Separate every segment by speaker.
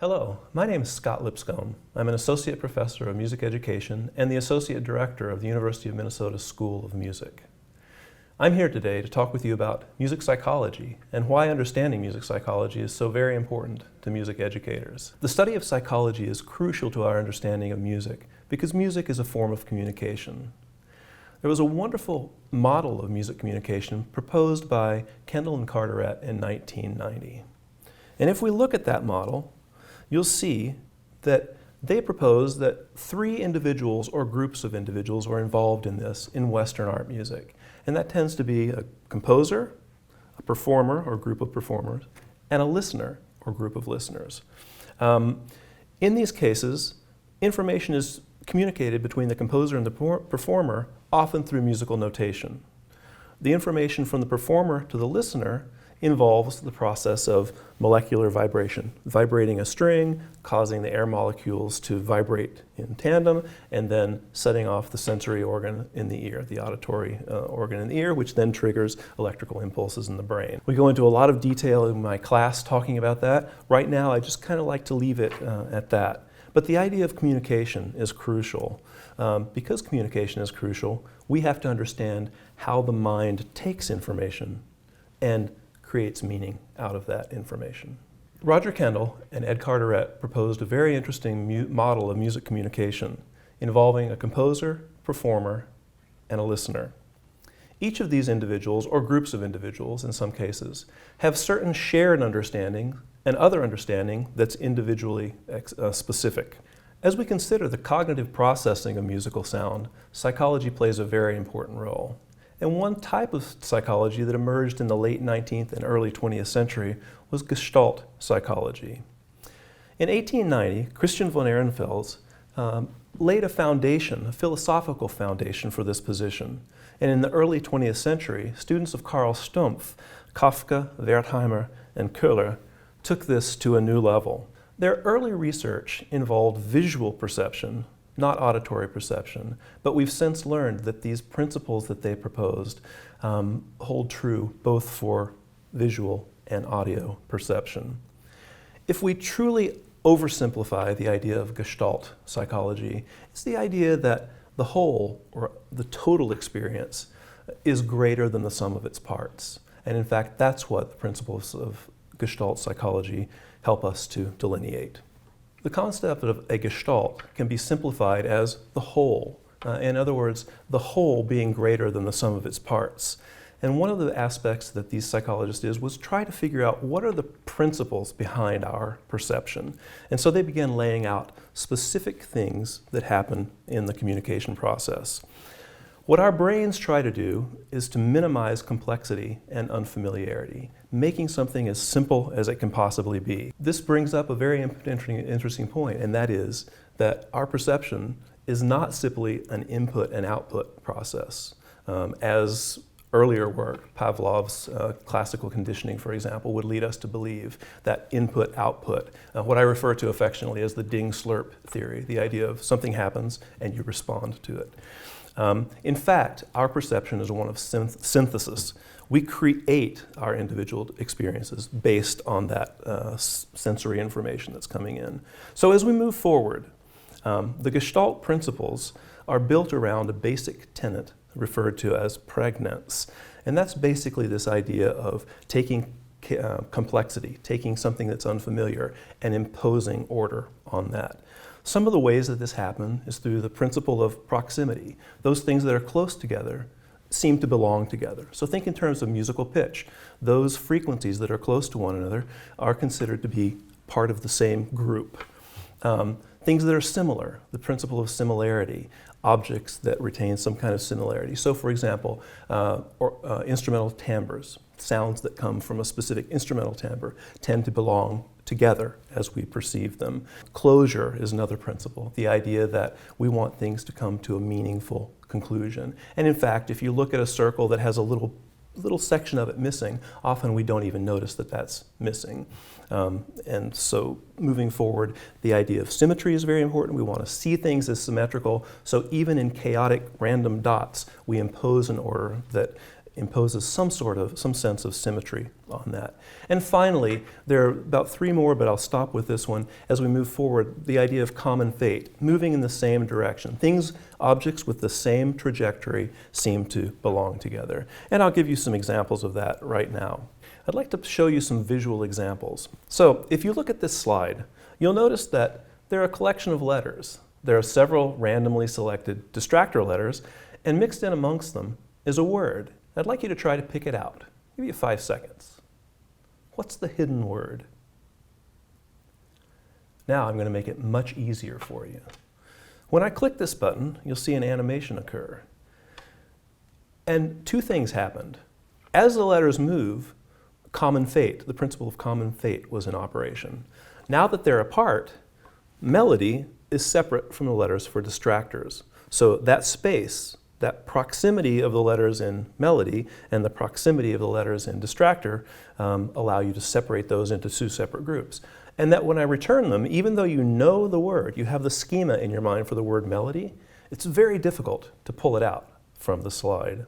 Speaker 1: Hello, my name is Scott Lipscomb. I'm an Associate Professor of Music Education and the Associate Director of the University of Minnesota School of Music. I'm here today to talk with you about music psychology and why understanding music psychology is so very important to music educators. The study of psychology is crucial to our understanding of music because music is a form of communication. There was a wonderful model of music communication proposed by Kendall and Carteret in 1990. And if we look at that model, you'll see that they propose that three individuals or groups of individuals are involved in this in Western art music. And that tends to be a composer, a performer or group of performers, and a listener or group of listeners. In these cases, information is communicated between the composer and the performer, often through musical notation. The information from the performer to the listener involves the process of molecular vibration, vibrating a string, causing the air molecules to vibrate in tandem, and then setting off the sensory organ in the ear, the auditory organ in the ear, which then triggers electrical impulses in the brain. We go into a lot of detail in my class talking about that. Right now, I just kind of like to leave it at that. But the idea of communication is crucial. Because communication is crucial, we have to understand how the mind takes information and creates meaning out of that information. Roger Kendall and Ed Carteret proposed a very interesting model of music communication involving a composer, performer, and a listener. Each of these individuals, or groups of individuals in some cases, have certain shared understanding and other understanding that's individually specific. As we consider the cognitive processing of musical sound, psychology plays a very important role. And one type of psychology that emerged in the late 19th and early 20th century was Gestalt Psychology. In 1890, Christian von Ehrenfels laid a foundation, a philosophical foundation for this position. And in the early 20th century, students of Karl Stumpf, Kafka, Wertheimer, and Köhler took this to a new level. Their early research involved visual perception, not auditory perception, but we've since learned that these principles that they proposed hold true both for visual and audio perception. If we truly oversimplify the idea of Gestalt psychology, it's the idea that the whole, or the total experience, is greater than the sum of its parts. And in fact, that's what the principles of Gestalt psychology help us to delineate. The concept of a gestalt can be simplified as the whole. In other words, the whole being greater than the sum of its parts. And one of the aspects that these psychologists did was try to figure out what are the principles behind our perception. And so they began laying out specific things that happen in the communication process. What our brains try to do is to minimize complexity and unfamiliarity, making something as simple as it can possibly be. This brings up a very interesting point, and that is that our perception is not simply an input and output process. As earlier work, Pavlov's classical conditioning, for example, would lead us to believe that input-output, what I refer to affectionately as the ding-slurp theory, the idea of something happens and you respond to it. In fact, our perception is one of synthesis. We create our individual experiences based on that sensory information that's coming in. So as we move forward, the Gestalt principles are built around a basic tenet referred to as pregnance. And that's basically this idea of taking complexity, taking something that's unfamiliar, and imposing order on that. Some of the ways that this happens is through the principle of proximity. Those things that are close together seem to belong together. So think in terms of musical pitch. Those frequencies that are close to one another are considered to be part of the same group. Things that are similar, the principle of similarity, objects that retain some kind of similarity. So for example, instrumental timbres, sounds that come from a specific instrumental timbre tend to belong together as we perceive them. Closure is another principle, the idea that we want things to come to a meaningful conclusion. And in fact, if you look at a circle that has a little section of it missing, often we don't even notice that that's missing. And so moving forward, the idea of symmetry is very important. We want to see things as symmetrical. So even in chaotic random dots, we impose an order that imposes some sense of symmetry on that. And finally, there are about 3 more, but I'll stop with this one as we move forward, the idea of common fate, moving in the same direction. Objects with the same trajectory seem to belong together. And I'll give you some examples of that right now. I'd like to show you some visual examples. So if you look at this slide, you'll notice that there are a collection of letters. There are several randomly selected distractor letters, and mixed in amongst them is a word. I'd like you to try to pick it out. I'll give you 5 seconds. What's the hidden word? Now I'm going to make it much easier for you. When I click this button, you'll see an animation occur. And 2 things happened. As the letters move, common fate, the principle of common fate, was in operation. Now that they're apart, melody is separate from the letters for distractors. So that space, that proximity of the letters in melody and the proximity of the letters in distractor allow you to separate those into 2 separate groups. And that when I return them, even though you know the word, you have the schema in your mind for the word melody, it's very difficult to pull it out from the slide.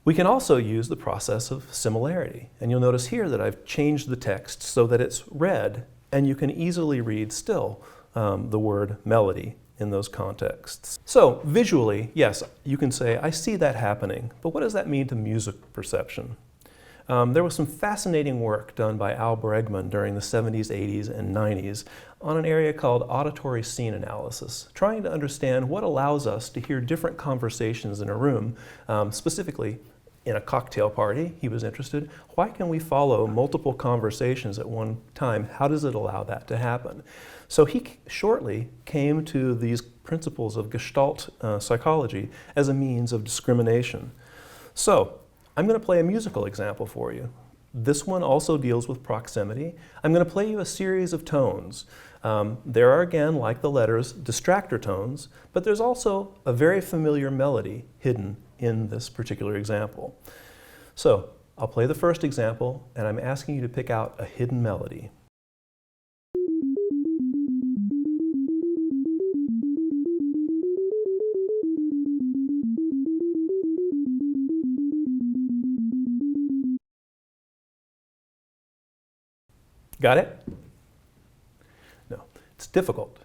Speaker 1: We can also use the process of similarity. And you'll notice here that I've changed the text so that it's red, and you can easily read still the word melody in those contexts. So visually, yes, you can say, I see that happening, but what does that mean to music perception? There was some fascinating work done by Al Bregman during the 70s, 80s, and 90s on an area called auditory scene analysis, trying to understand what allows us to hear different conversations in a room, specifically in a cocktail party. He was interested. Why can we follow multiple conversations at one time? How does it allow that to happen? So he shortly came to these principles of Gestalt psychology as a means of discrimination. So I'm going to play a musical example for you. This one also deals with proximity. I'm going to play you a series of tones. There are, again, like the letters, distractor tones, but there's also a very familiar melody hidden in this particular example. So I'll play the first example, and I'm asking you to pick out a hidden melody. Got it? No, it's difficult.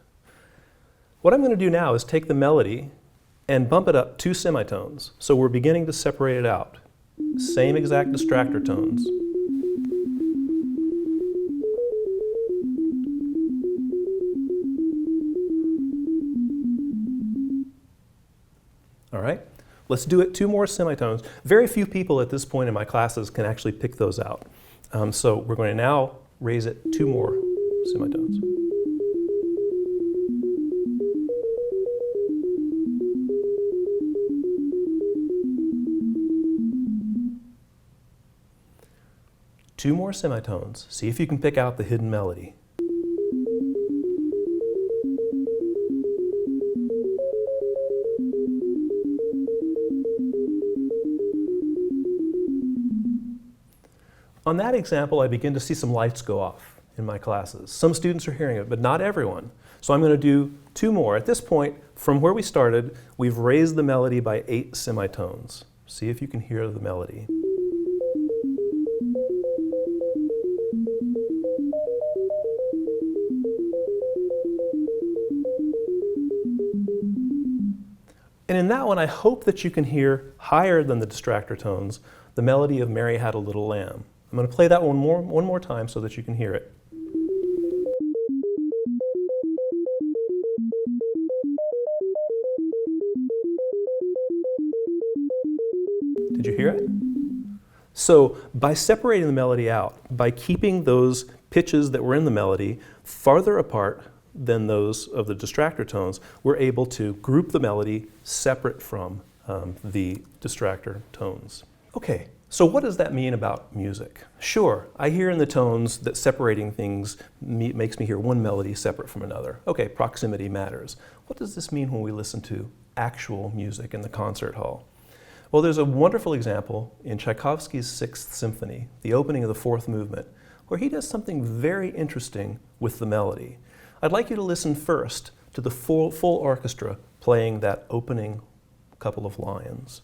Speaker 1: What I'm going to do now is take the melody and bump it up 2 semitones. So we're beginning to separate it out. Same exact distractor tones. All right, let's do it 2 more semitones. Very few people at this point in my classes can actually pick those out. So we're going to now raise it 2 more semitones. Two more semitones. See if you can pick out the hidden melody. On that example, I begin to see some lights go off in my classes. Some students are hearing it, but not everyone. So I'm going to do 2 more. At this point, from where we started, we've raised the melody by 8 semitones. See if you can hear the melody. And in that one, I hope that you can hear, higher than the distractor tones, the melody of Mary Had a Little Lamb. I'm going to play that one more time so that you can hear it. Did you hear it? So by separating the melody out, by keeping those pitches that were in the melody farther apart than those of the distractor tones, we're able to group the melody separate from the distractor tones. Okay, so what does that mean about music? Sure, I hear in the tones that separating things makes me hear one melody separate from another. Okay, proximity matters. What does this mean when we listen to actual music in the concert hall? Well, there's a wonderful example in Tchaikovsky's Sixth Symphony, the opening of the 4th movement, where he does something very interesting with the melody. I'd like you to listen first to the full orchestra playing that opening couple of lines.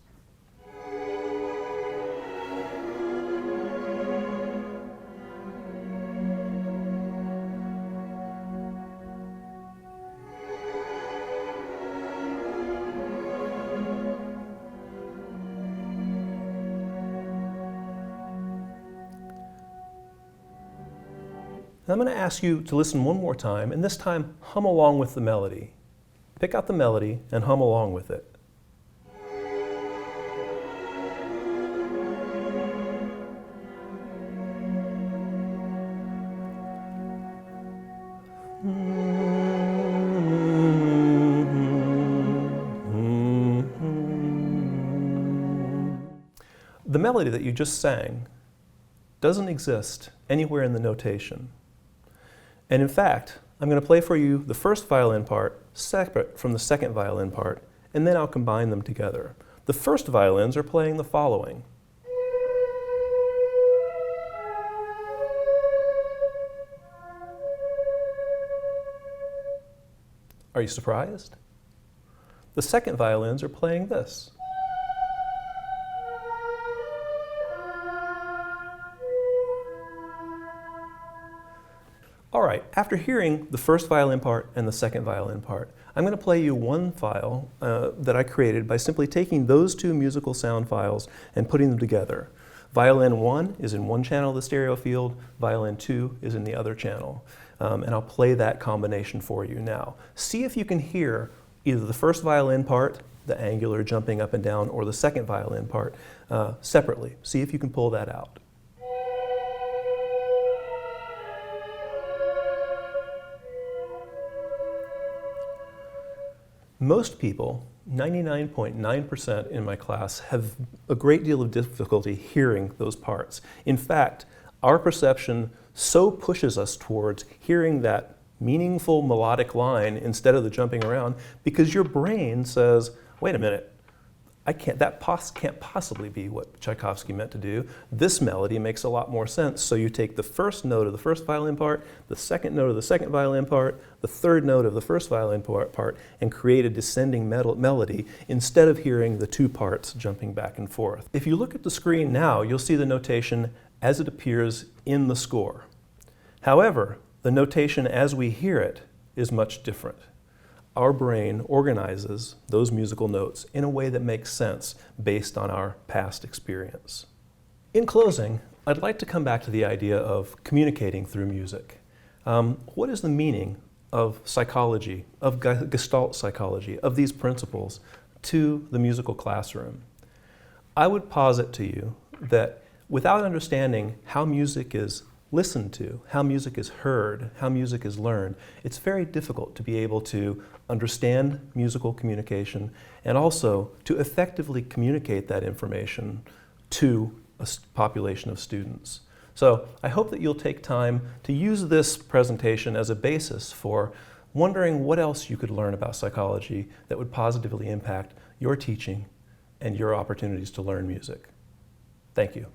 Speaker 1: I'm going to ask you to listen one more time, and this time hum along with the melody. Pick out the melody and hum along with it. The melody that you just sang doesn't exist anywhere in the notation. And in fact, I'm going to play for you the first violin part separate from the second violin part, and then I'll combine them together. The first violins are playing the following. Are you surprised? The second violins are playing this. All right, after hearing the first violin part and the second violin part, I'm going to play you one file that I created by simply taking those two musical sound files and putting them together. Violin 1 is in one channel of the stereo field, violin 2 is in the other channel. And I'll play that combination for you now. See if you can hear either the first violin part, the angular jumping up and down, or the second violin part separately. See if you can pull that out. Most people, 99.9% in my class, have a great deal of difficulty hearing those parts. In fact, our perception so pushes us towards hearing that meaningful melodic line instead of the jumping around because your brain says, wait a minute, that can't possibly be what Tchaikovsky meant to do. This melody makes a lot more sense. So you take the first note of the first violin part, the second note of the second violin part, the third note of the first violin part, and create a descending melody instead of hearing the two parts jumping back and forth. If you look at the screen now, you'll see the notation as it appears in the score. However, the notation as we hear it is much different. Our brain organizes those musical notes in a way that makes sense based on our past experience. In closing, I'd like to come back to the idea of communicating through music. What is the meaning of psychology, of Gestalt psychology, of these principles to the musical classroom? I would posit to you that without understanding how music is listened to, how music is heard, how music is learned, it's very difficult to be able to understand musical communication and also to effectively communicate that information to a population of students. So I hope that you'll take time to use this presentation as a basis for wondering what else you could learn about psychology that would positively impact your teaching and your opportunities to learn music. Thank you.